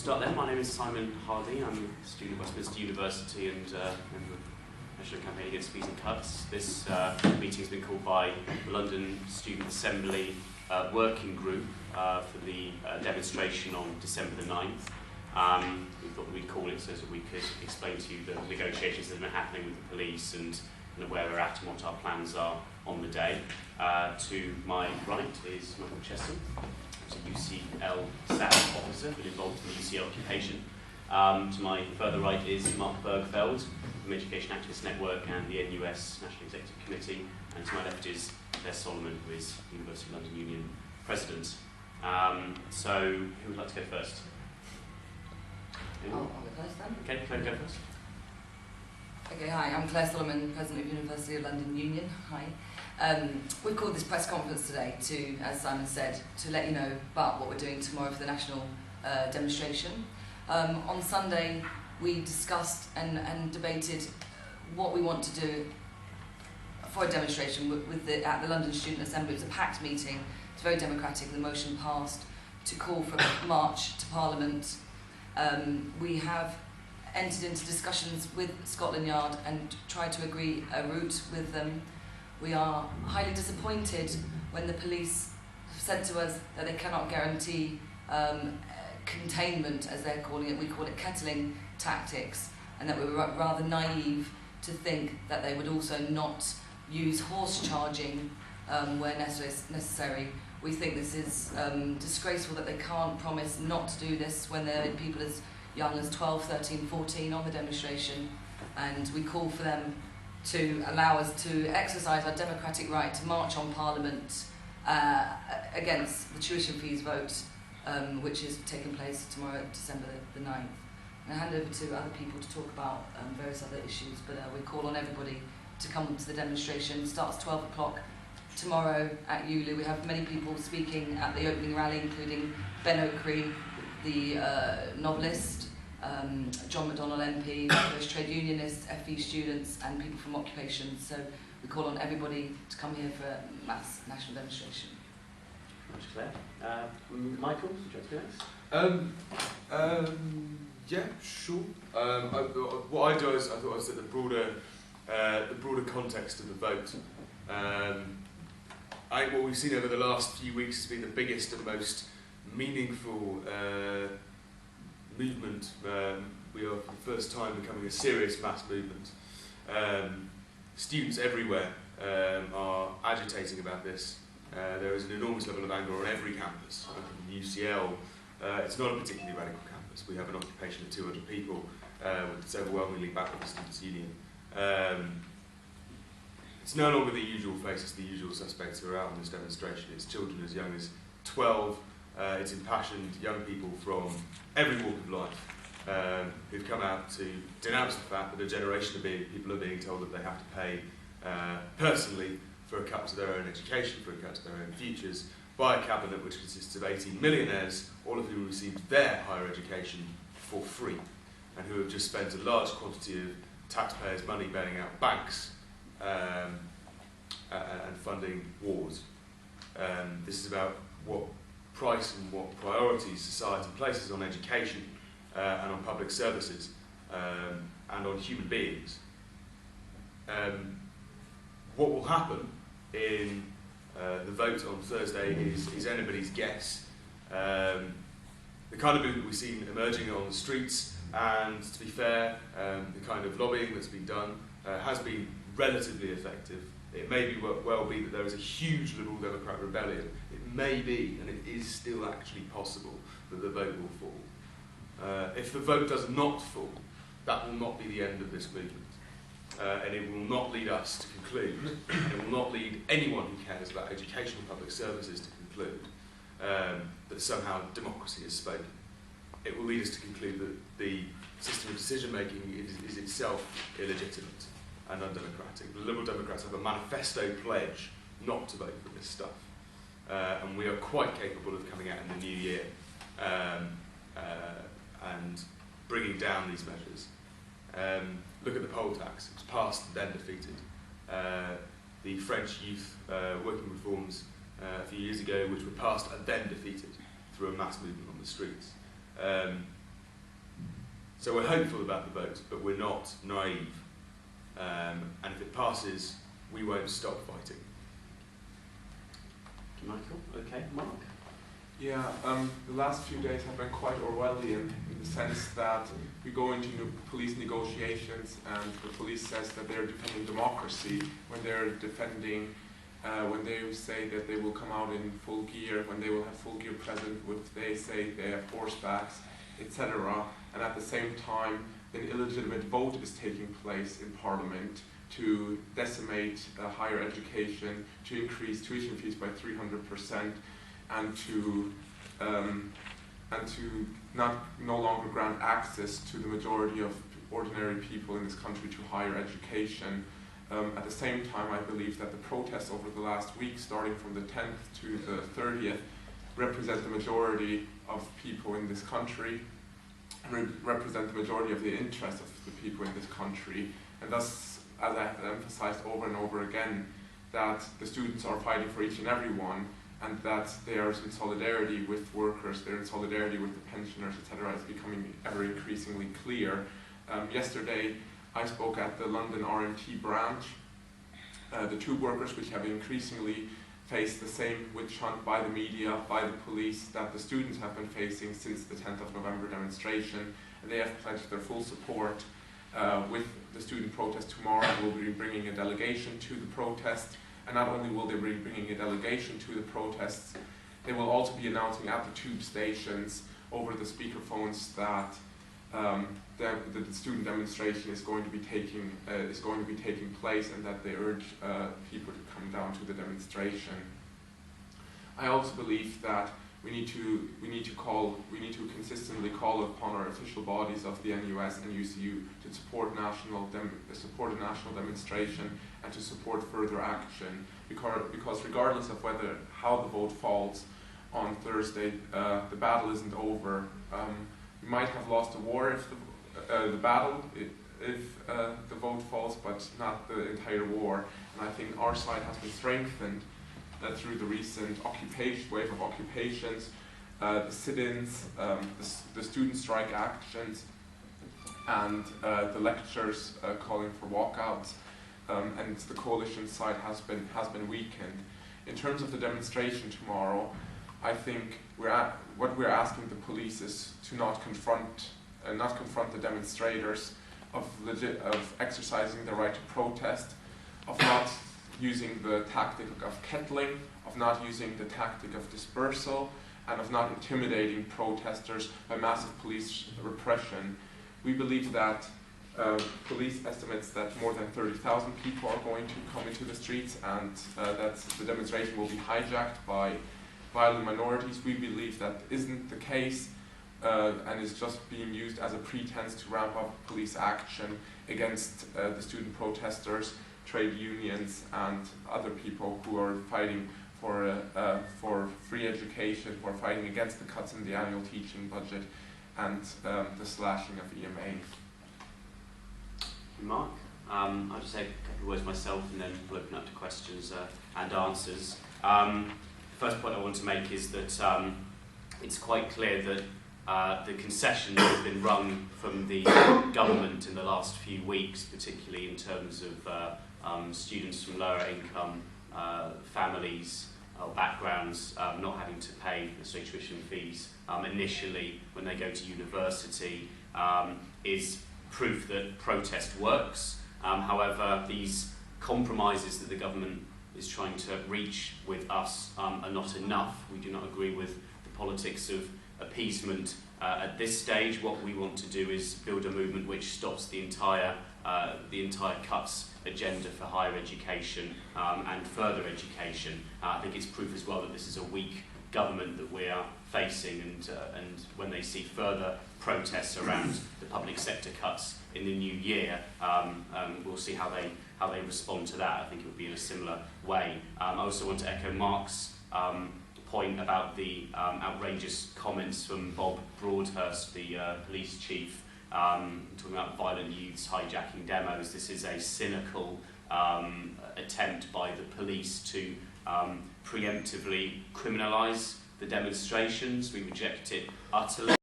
Start then. My name is Simon Hardy. I'm a student at Westminster University and member of the National Campaign Against Fees and Cuts. This meeting has been called by the London Student Assembly Working Group for the demonstration on December the 9th. We thought that we'd call it so that we could explain to you the negotiations that have been happening with the police and where we're at and what our plans are on the day. To my right is Michael Chesson, who's a UCL SAT officer, been involved in the UCL occupation. To my further right is Mark Bergfeld from Education Activist Network and the NUS National Executive Committee. And to my left is Claire Solomon, who is University of London Union President. So, who would like to go first? I'll go first then. Okay, Claire, go first. Okay, hi, I'm Claire Solomon, President of University of London Union. Hi. We've called this press conference today to, as Simon said, to let you know about what we're doing tomorrow for the national demonstration. On Sunday, we discussed and debated what we want to do for a demonstration at the London Student Assembly. It was a packed meeting. It's very democratic. The motion passed to call for a march to Parliament. We have entered into discussions with Scotland Yard and tried to agree a route with them. We are highly disappointed when the police have said to us that they cannot guarantee containment, as they're calling it. We call it kettling tactics, and that we were rather naive to think that they would also not use horse charging where necessary. We think this is disgraceful that they can't promise not to do this when there are people as young as 12, 13, 14 on the demonstration, and we call for them to allow us to exercise our democratic right to march on Parliament against the tuition fees vote, which is taking place tomorrow, December the 9th. And I hand over to other people to talk about various other issues, but we call on everybody to come to the demonstration. It starts 12 o'clock tomorrow at ULU. We have many people speaking at the opening rally, including Ben Oakrey, the novelist, John McDonnell MP, those trade unionists, FE students, and people from occupations. So we call on everybody to come here for a mass national demonstration. Thanks, Claire. Michael, would you like to go next? Yeah, sure. What I do is I thought I'd set the broader context of the vote. I think what we've seen over the last few weeks has been the biggest and most meaningful movement. We are for the first time becoming a serious mass movement. Students everywhere are agitating about this. There is an enormous level of anger on every campus. In UCL, it's not a particularly radical campus. We have an occupation of 200 people, it's overwhelmingly backed by the Students' Union. It's no longer the usual faces, the usual suspects who are out on this demonstration. It's children as young as 12. It's impassioned young people from every walk of life who've come out to denounce the fact that a generation of people are being told that they have to pay personally for a cut to their own education, for a cut to their own futures, by a cabinet which consists of 18 millionaires, all of whom received their higher education for free, and who have just spent a large quantity of taxpayers' money bailing out banks and funding wars. This is about what price and what priorities society places on education and on public services and on human beings. What will happen in the vote on Thursday is anybody's guess. The kind of movement we've seen emerging on the streets, and to be fair, the kind of lobbying that's been done has been relatively effective. It may well be that there is a huge Liberal Democrat rebellion. It may be, and it is still actually possible, that the vote will fall. If the vote does not fall, that will not be the end of this movement. And it will not lead us to conclude, and it will not lead anyone who cares about education and public services to conclude that somehow democracy has spoken. It will lead us to conclude that the system of decision-making is itself illegitimate and undemocratic. The Liberal Democrats have a manifesto pledge not to vote for this stuff. And we are quite capable of coming out in the new year and bringing down these measures. Look at the poll tax. It was passed, then defeated. The French youth working reforms a few years ago, which were passed and then defeated through a mass movement on the streets. So we're hopeful about the vote, but we're not naive. And if it passes, we won't stop fighting. Michael, okay, Mark? Yeah, the last few days have been quite Orwellian in the sense that we go into police negotiations and the police says that they're defending democracy when they're defending, when they say that they will come out in full gear, when they will have full gear present, if they say they have horsebacks, etc. And at the same time, an illegitimate vote is taking place in Parliament to decimate higher education, to increase tuition fees by 300%, and to no longer grant access to the majority of ordinary people in this country to higher education. At the same time, I believe that the protests over the last week, starting from the 10th to the 30th, represent the majority of people in this country, and represent the majority of the interests of the people in this country, and thus, as I have emphasized over and over again, that the students are fighting for each and every one, and that they are in solidarity with workers, they're in solidarity with the pensioners, etc. is becoming ever increasingly clear. Yesterday, I spoke at the London RMT branch. The two workers which have increasingly faced the same witch hunt by the media, by the police, that the students have been facing since the 10th of November demonstration, and they have pledged their full support with the student protest tomorrow. We'll be bringing a delegation to the protest, and not only will they be bringing a delegation to the protests, they will also be announcing at the tube stations over the speakerphones that the student demonstration is going to be taking place, and that they urge people to come down to the demonstration. I also believe that we need to consistently call upon our official bodies of the NUS and UCU to support a national demonstration and to support further action, because regardless of how the vote falls on Thursday, the battle isn't over. We might have lost a war if the vote falls, but not the entire war. And I think our side has been strengthened through the recent wave of occupations, the sit-ins, the student strike actions, and the lectures calling for walkouts, and the coalition side has been weakened. In terms of the demonstration tomorrow, I think what we're asking the police is to not confront the demonstrators, of exercising their right to protest, of not using the tactic of kettling, of not using the tactic of dispersal, and of not intimidating protesters by massive police repression. We believe that police estimates that more than 30,000 people are going to come into the streets, and that the demonstration will be hijacked by violent minorities. We believe that isn't the case, and is just being used as a pretense to ramp up police action against the student protesters, trade unions, and other people who are fighting for free education, who are fighting against the cuts in the annual teaching budget and the slashing of EMA. Mark? I'll just say a couple of words myself and then we'll open up to questions and answers. The first point I want to make is that it's quite clear that the concessions that have been rung from the government in the last few weeks, particularly in terms of students from lower income families or backgrounds not having to pay necessary tuition fees initially when they go to university, is proof that protest works. However, these compromises that the government is trying to reach with us are not enough. We do not agree with the politics of appeasement at this stage. What we want to do is build a movement which stops the entire cuts agenda for higher education and further education. I think it's proof as well that this is a weak government that we are facing, and when they see further protests around the public sector cuts in the new year, we'll see how they respond to that. I think it will be in a similar way. I also want to echo Mark's point about the outrageous comments from Bob Broadhurst, the police chief, talking about violent youths hijacking demos. This is a cynical attempt by the police to preemptively criminalise the demonstrations. We reject it utterly.